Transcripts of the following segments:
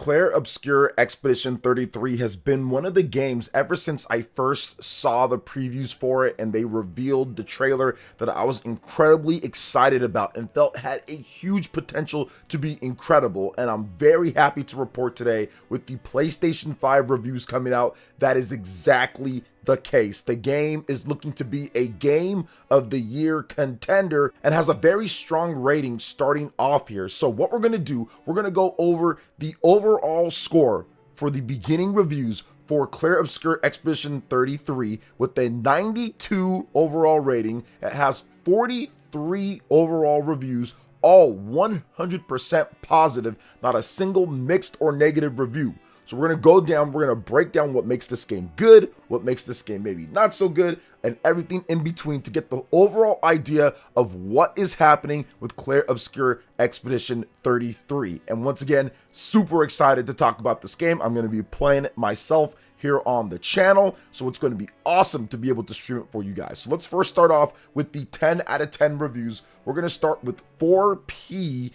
Clair Obscur Expedition 33 has been one of the games ever since I first saw the previews for it and they revealed the trailer that I was incredibly excited about and felt had a huge potential to be incredible. And I'm very happy to report today, with the PlayStation 5 reviews coming out, that is exactly the case. The game is looking to be a game of the year contender and has a very strong rating starting off here. So what we're going to do, we're going to go over the overall score for the beginning reviews for Clair Obscur Expedition 33 with a 92 overall rating. It has 43 overall reviews, all 100% positive, not a single mixed or negative review. So we're going to go down, we're going to break down what makes this game good, what makes this game maybe not so good, and everything in between to get the overall idea of what is happening with Clair Obscur Expedition 33. And once again, super excited to talk about this game. I'm going to be playing it myself here on the channel, so it's going to be awesome to be able to stream it for you guys. So let's first start off with the 10 out of 10 reviews. We're going to start with 4p.de,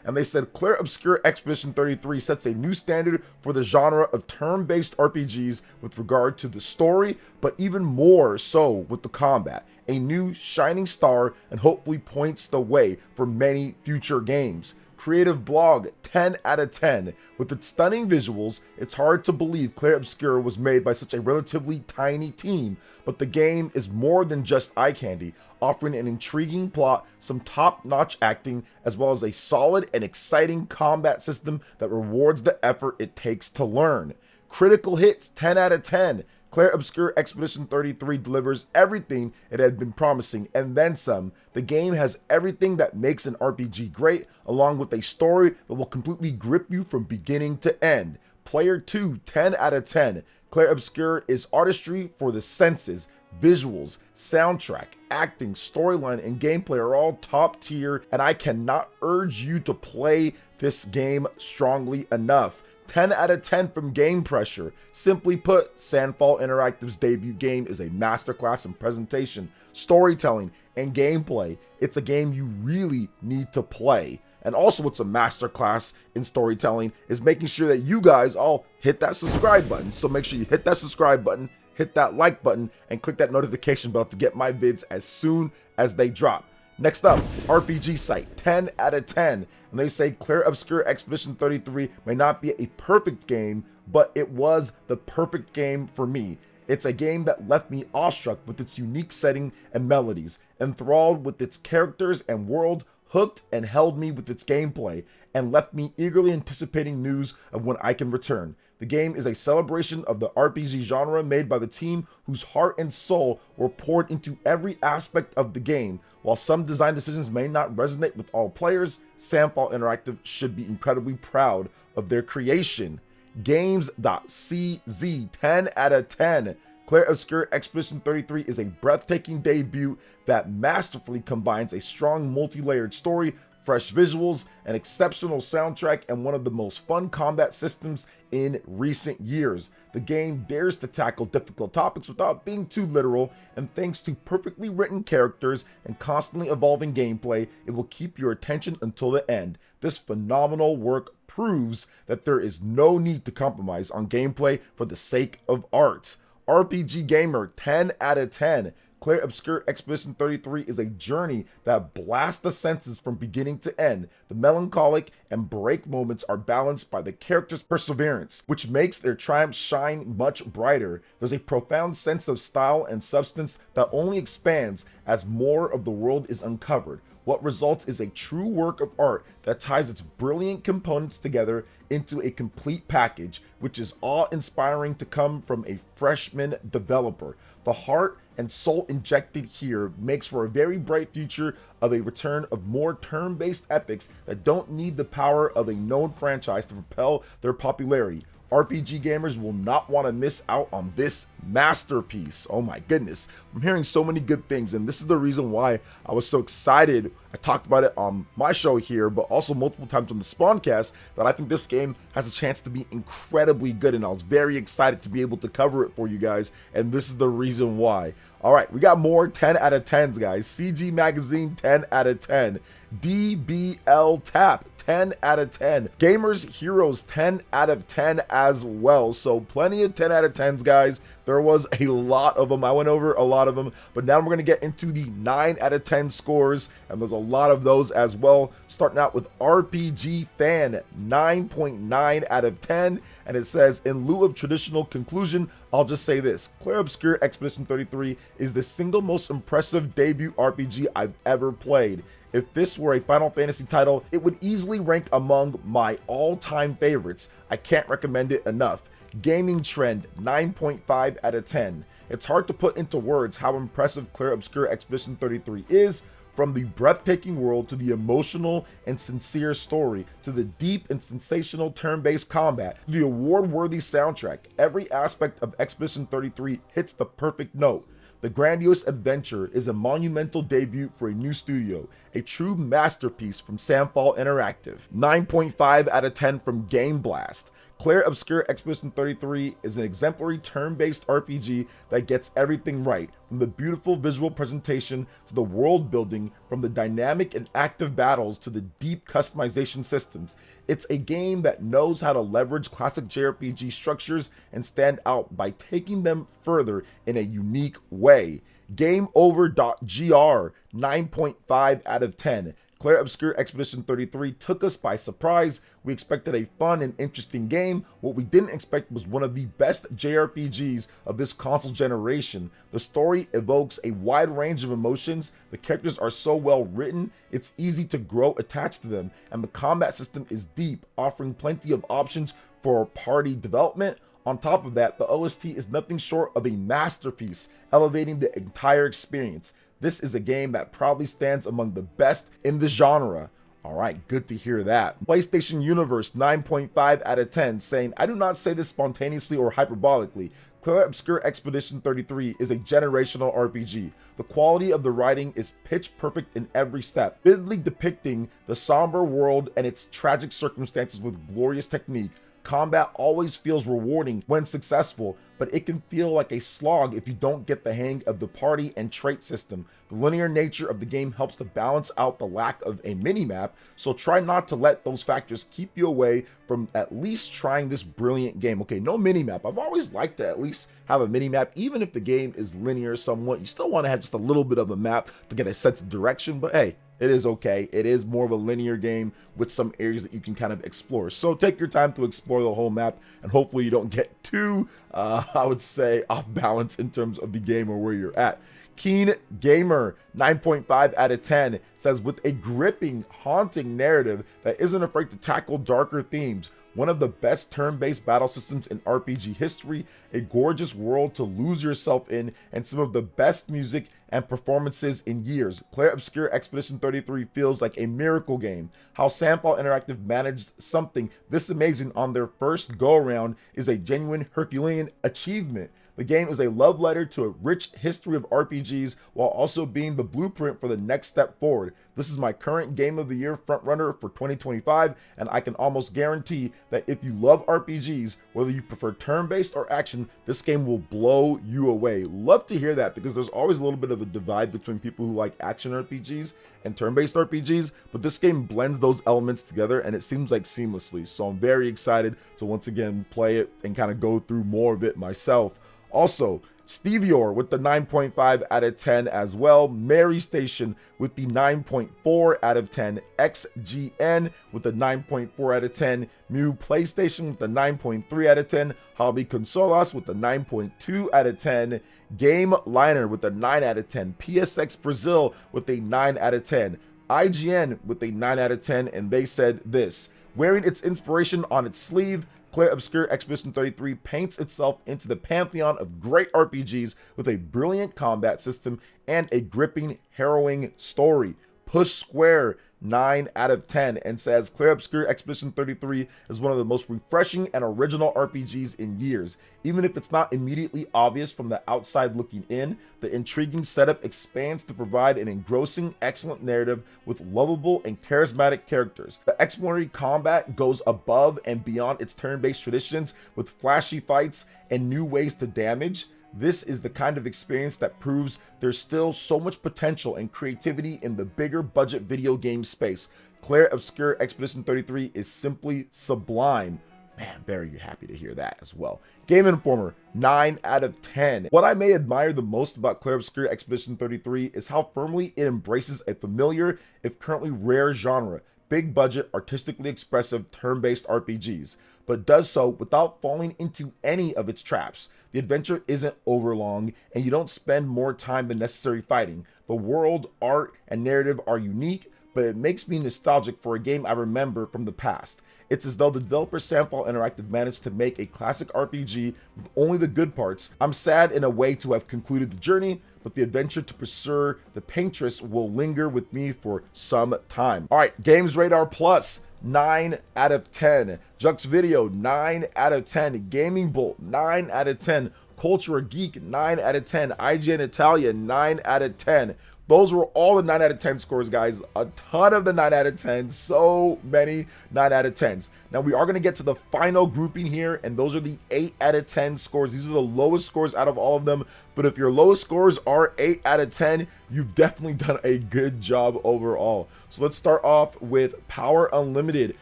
and they said Clair Obscur Expedition 33 sets a new standard for the genre of turn-based RPGs with regard to the story, but even more so with the combat. A new shining star, and hopefully points the way for many future games. Creative blog, 10 out of 10. With its stunning visuals, it's hard to believe Clair Obscur was made by such a relatively tiny team, but the game is more than just eye candy, offering an intriguing plot, some top-notch acting, as well as a solid and exciting combat system that rewards the effort it takes to learn. Critical hits, 10 out of 10. Clair Obscur Expedition 33 delivers everything it had been promising, and then some. The game has everything that makes an RPG great, along with a story that will completely grip you from beginning to end. Player 2, 10 out of 10. Clair Obscur is artistry for the senses. Visuals, soundtrack, acting, storyline, and gameplay are all top tier, and I cannot urge you to play this game strongly enough. 10 out of 10 from Game Pressure. Simply put, Sandfall Interactive's debut game is a masterclass in presentation, storytelling, and gameplay. It's a game you really need to play. And also what's a masterclass in storytelling is making sure that you guys all hit that subscribe button. So make sure you hit that subscribe button, hit that like button, and click that notification bell to get my vids as soon as they drop. Next up, RPG Site, 10 out of 10. And they say Clair Obscur Expedition 33 may not be a perfect game, but it was the perfect game for me. It's a game that left me awestruck with its unique setting and melodies, enthralled with its characters and world, hooked and held me with its gameplay, and left me eagerly anticipating news of when I can return. The game is a celebration of the RPG genre made by the team whose heart and soul were poured into every aspect of the game. While some design decisions may not resonate with all players, Sandfall Interactive should be incredibly proud of their creation. Games.cz, 10 out of 10. Clair Obscur Expedition 33 is a breathtaking debut that masterfully combines a strong multi-layered story, fresh visuals, an exceptional soundtrack, and one of the most fun combat systems in recent years. The game dares to tackle difficult topics without being too literal, and thanks to perfectly written characters and constantly evolving gameplay, it will keep your attention until the end. This phenomenal work proves that there is no need to compromise on gameplay for the sake of art. RPG Gamer, 10 out of 10. Clair Obscur Expedition 33 is a journey that blasts the senses from beginning to end. The melancholic and break moments are balanced by the characters' perseverance, which makes their triumphs shine much brighter. There's a profound sense of style and substance that only expands as more of the world is uncovered. What results is a true work of art that ties its brilliant components together into a complete package, which is awe-inspiring to come from a freshman developer. The heart and soul injected here makes for a very bright future of a return of more turn-based epics that don't need the power of a known franchise to propel their popularity. RPG gamers will not want to miss out on this masterpiece. Oh my goodness, I'm hearing so many good things, and this is the reason why I was so excited. I talked about it on my show here, but also multiple times on the Spawncast, that I think this game has a chance to be incredibly good, and I was very excited to be able to cover it for you guys, and this is the reason why. All right, we got more 10 out of 10s, guys. CG Magazine, 10 out of 10. DBL Tap, 10 out of 10. Gamers Heroes 10 out of 10 as well. So plenty of 10 out of 10s, guys. There was a lot of them. I went over a lot of them, but now we're going to get into the 9 out of 10 scores, and there's a lot of those as well. Starting out with RPG Fan, 9.9 out of 10, and it says, in lieu of traditional conclusion, I'll just say this: Clair Obscur Expedition 33 is the single most impressive debut RPG I've ever played. If this were a Final Fantasy title, it would easily rank among my all-time favorites. I can't recommend it enough. Gaming Trend, 9.5 out of 10. It's hard to put into words how impressive Clair Obscur Expedition 33 is, from the breathtaking world to the emotional and sincere story, to the deep and sensational turn-based combat, to the award-worthy soundtrack. Every aspect of Expedition 33 hits the perfect note. The grandiose adventure is a monumental debut for a new studio, a true masterpiece from Samfall Interactive. 9.5 out of 10 from Game Blast. Clair Obscur Expedition 33 is an exemplary turn-based RPG that gets everything right, from the beautiful visual presentation to the world building, from the dynamic and active battles to the deep customization systems. It's a game that knows how to leverage classic JRPG structures and stand out by taking them further in a unique way. GameOver.gr, 9.5 out of 10. Clair Obscur Expedition 33 took us by surprise. We expected a fun and interesting game. What we didn't expect was one of the best JRPGs of this console generation. The story evokes a wide range of emotions, the characters are so well written, it's easy to grow attached to them, and the combat system is deep, offering plenty of options for party development. On top of that, the OST is nothing short of a masterpiece, elevating the entire experience. This is a game that proudly stands among the best in the genre. Alright, good to hear that. PlayStation Universe, 9.5 out of 10, saying, I do not say this spontaneously or hyperbolically. Clair Obscur Expedition 33 is a generational RPG. The quality of the writing is pitch perfect in every step, vividly depicting the somber world and its tragic circumstances with glorious technique. Combat always feels rewarding when successful, but it can feel like a slog if you don't get the hang of the party and trait system. The linear nature of the game helps to balance out the lack of a minimap, so try not to let those factors keep you away from at least trying this brilliant game. Okay, no minimap. I've always liked to at least have a minimap, even if the game is linear somewhat. You still want to have just a little bit of a map to get a sense of direction, but hey, it is okay. It is more of a linear game with some areas that you can kind of explore. So take your time to explore the whole map, and hopefully you don't get too, I would say, off balance in terms of the game or where you're at. Keen Gamer, 9.5 out of 10, says, with a gripping, haunting narrative that isn't afraid to tackle darker themes, one of the best turn-based battle systems in RPG history, a gorgeous world to lose yourself in, and some of the best music and performances in years. Clair Obscur Expedition 33 feels like a miracle game. How Samfall Interactive managed something this amazing on their first go-around is a genuine Herculean achievement. The game is a love letter to a rich history of RPGs while also being the blueprint for the next step forward. This is my current Game of the Year frontrunner for 2025, and I can almost guarantee that if you love RPGs, whether you prefer turn-based or action, this game will blow you away. Love to hear that, because there's always a little bit of a divide between people who like action RPGs and turn-based RPGs, but this game blends those elements together and it seems like seamlessly. So I'm very excited to once again play it and kind of go through more of it myself. Also, Stevior with the 9.5 out of 10 as well. Mary Station with the 9.4 out of 10. XGN with the 9.4 out of 10. Mew PlayStation with the 9.3 out of 10. Hobby Consolas with the 9.2 out of 10. Game Liner with the 9 out of 10. PSX Brazil with a 9 out of 10. IGN with a 9 out of 10, and they said this: wearing its inspiration on its sleeve, Clair Obscur Expedition 33 paints itself into the pantheon of great RPGs with a brilliant combat system and a gripping, harrowing story. Push Square, 9 out of 10, and says Clair Obscur Expedition 33 is one of the most refreshing and original RPGs in years. Even if it's not immediately obvious from the outside looking in, the intriguing setup expands to provide an engrossing, excellent narrative with lovable and charismatic characters. The explorative combat goes above and beyond its turn-based traditions with flashy fights and new ways to damage. This is the kind of experience that proves there's still so much potential and creativity in the bigger budget video game space. Clair Obscur Expedition 33 is simply sublime. Man, very happy to hear that as well. Game Informer, 9 out of 10. What I may admire the most about Clair Obscur Expedition 33 is how firmly it embraces a familiar, if currently rare genre, big budget, artistically expressive, turn-based RPGs, but does so without falling into any of its traps. The adventure isn't overlong, and you don't spend more time than necessary fighting. The world, art, and narrative are unique, but it makes me nostalgic for a game I remember from the past. It's as though the developer Sandfall Interactive managed to make a classic RPG with only the good parts. I'm sad in a way to have concluded the journey, but the adventure to pursue the paintress will linger with me for some time. All right, Games Radar Plus, 9 out of 10. Jux Video, 9 out of 10. Gaming Bolt, 9 out of 10. Culture Geek, 9 out of 10. IGN Italia, 9 out of 10. Those were all the 9 out of 10 scores, guys. A ton of the 9 out of 10. So many 9 out of 10s. Now, we are going to get to the final grouping here, and those are the 8 out of 10 scores. These are the lowest scores out of all of them. But if your lowest scores are 8 out of 10, you've definitely done a good job overall. So let's start off with Power Unlimited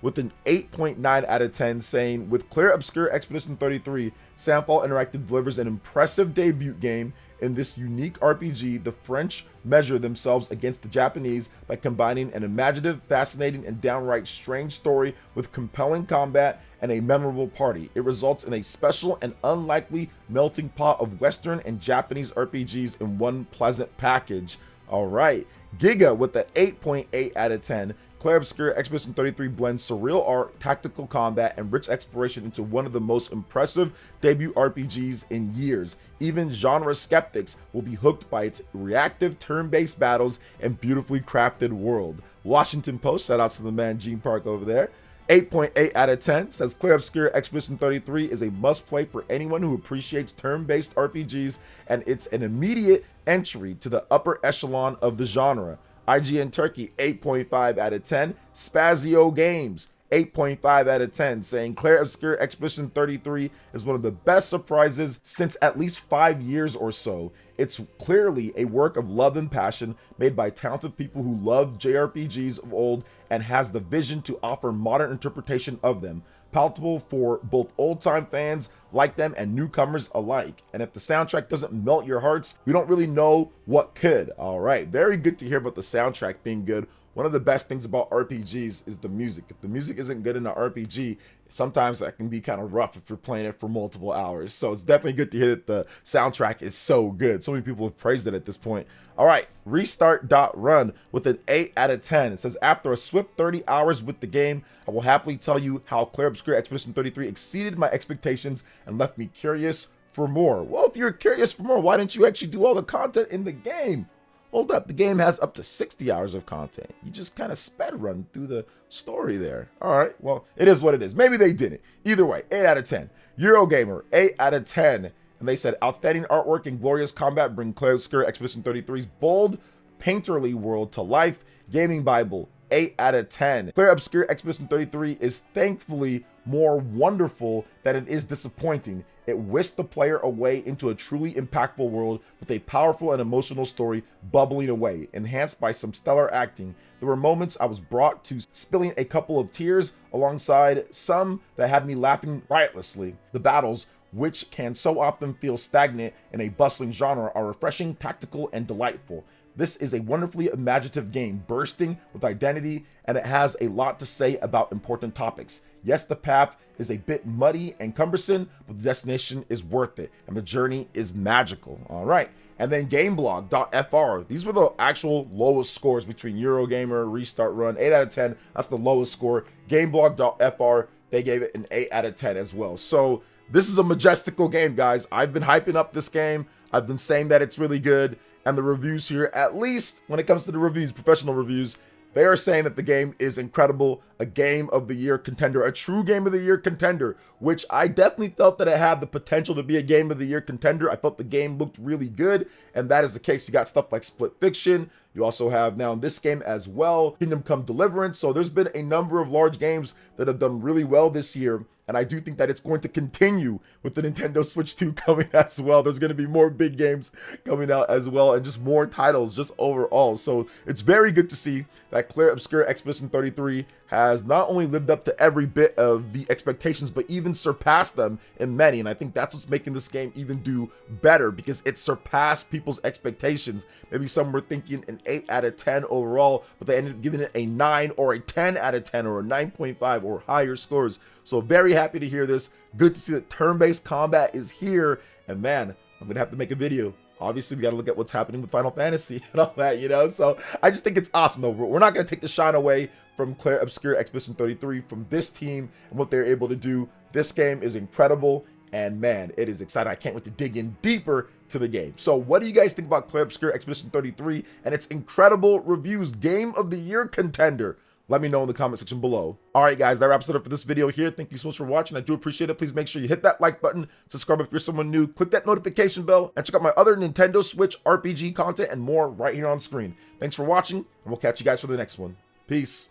with an 8.9 out of 10, saying, with Clair Obscur Expedition 33, Sandfall Interactive delivers an impressive debut game. In this unique RPG, the French measure themselves against the Japanese by combining an imaginative, fascinating, and downright strange story with compelling combat and a memorable party. It results in a special and unlikely melting pot of Western and Japanese RPGs in one pleasant package. All right, Giga with the 8.8 out of 10. Clair Obscur Expedition 33 blends surreal art, tactical combat, and rich exploration into one of the most impressive debut RPGs in years. Even genre skeptics will be hooked by its reactive turn-based battles and beautifully crafted world. Washington Post, shout out to the man Gene Park over there, 8.8 out of 10, says Clair Obscur Expedition 33 is a must-play for anyone who appreciates turn-based RPGs, and it's an immediate entry to the upper echelon of the genre. IGN Turkey, 8.5 out of 10. Spazio Games, 8.5 out of 10, saying Clair Obscur Expedition 33 is one of the best surprises since at least 5 years or so. It's clearly a work of love and passion made by talented people who loved JRPGs of old and has the vision to offer modern interpretation of them, palatable for both old-time fans like them and newcomers alike. And if the soundtrack doesn't melt your hearts, we don't really know what could. All right, very good to hear about the soundtrack being good. One of the best things about RPGs is the music. If the music isn't good in an RPG, sometimes that can be kind of rough if you're playing it for multiple hours. So it's definitely good to hear that the soundtrack is so good. So many people have praised it at this point. All right, Restart.Run with an 8 out of 10. It says, after a swift 30 hours with the game, I will happily tell you how Clair Obscur Expedition 33 exceeded my expectations and left me curious for more. Well, if you're curious for more, why didn't you actually do all the content in the game? Hold up, the game has up to 60 hours of content. You just kind of sped run through the story there. All right, well, it is what it is. Maybe they didn't. Either way, 8 out of 10. Eurogamer, 8 out of 10. And they said, outstanding artwork and glorious combat bring Clair Obscur Expedition 33's bold, painterly world to life. Gaming Bible, 8 out of 10. Clair Obscur Expedition 33 is thankfully more wonderful than it is disappointing. It whisked the player away into a truly impactful world with a powerful and emotional story bubbling away, enhanced by some stellar acting. There were moments I was brought to spilling a couple of tears alongside some that had me laughing riotously. The battles, which can so often feel stagnant in a bustling genre, are refreshing, tactical, and delightful. This is a wonderfully imaginative game, bursting with identity, and it has a lot to say about important topics. Yes, the path is a bit muddy and cumbersome, but the destination is worth it, and the journey is magical. All right. And then Gameblog.fr. These were the actual lowest scores between Eurogamer, Restart Run. 8 out of 10. That's the lowest score. Gameblog.fr, they gave it an 8 out of 10 as well. So this is a majestical game, guys. I've been hyping up this game. I've been saying that it's really good. And the reviews here, at least when it comes to the reviews, professional reviews, they are saying that the game is incredible. a game of the year contender, a true game of the year contender, which I definitely felt that it had the potential to be a game of the year contender. I felt the game looked really good, and that is the case. You got stuff like Split Fiction. You also have now in this game as well, Kingdom Come Deliverance. So there's been a number of large games that have done really well this year. And I do think that it's going to continue with the Nintendo Switch 2 coming as well. There's going to be more big games coming out as well, and just more titles just overall. So it's very good to see that Clair Obscur Expedition 33 has not only lived up to every bit of the expectations, but even surpassed them in many. And I think that's what's making this game even do better, because it surpassed people's expectations. Maybe some were thinking an 8 out of 10 overall, but they ended up giving it a 9 or a 10 out of 10 or a 9.5 or higher scores. So very happy to hear this. Good to see that turn-based combat is here. And man, I'm gonna have to make a video. Obviously, we got to look at what's happening with Final Fantasy and all that, you know? So I just think it's awesome, though. We're not going to take the shine away from Clair Obscur Expedition 33, from this team and what they're able to do. This game is incredible, and man, it is exciting. I can't wait to dig in deeper to the game. So what do you guys think about Clair Obscur Expedition 33 and its incredible reviews? Game of the Year contender. Let me know in the comment section below. All right, guys, that wraps it up for this video here. Thank you so much for watching. I do appreciate it. Please make sure you hit that like button, subscribe if you're someone new, click that notification bell, and check out my other Nintendo Switch RPG content and more right here on screen. Thanks for watching, and we'll catch you guys for the next one. Peace.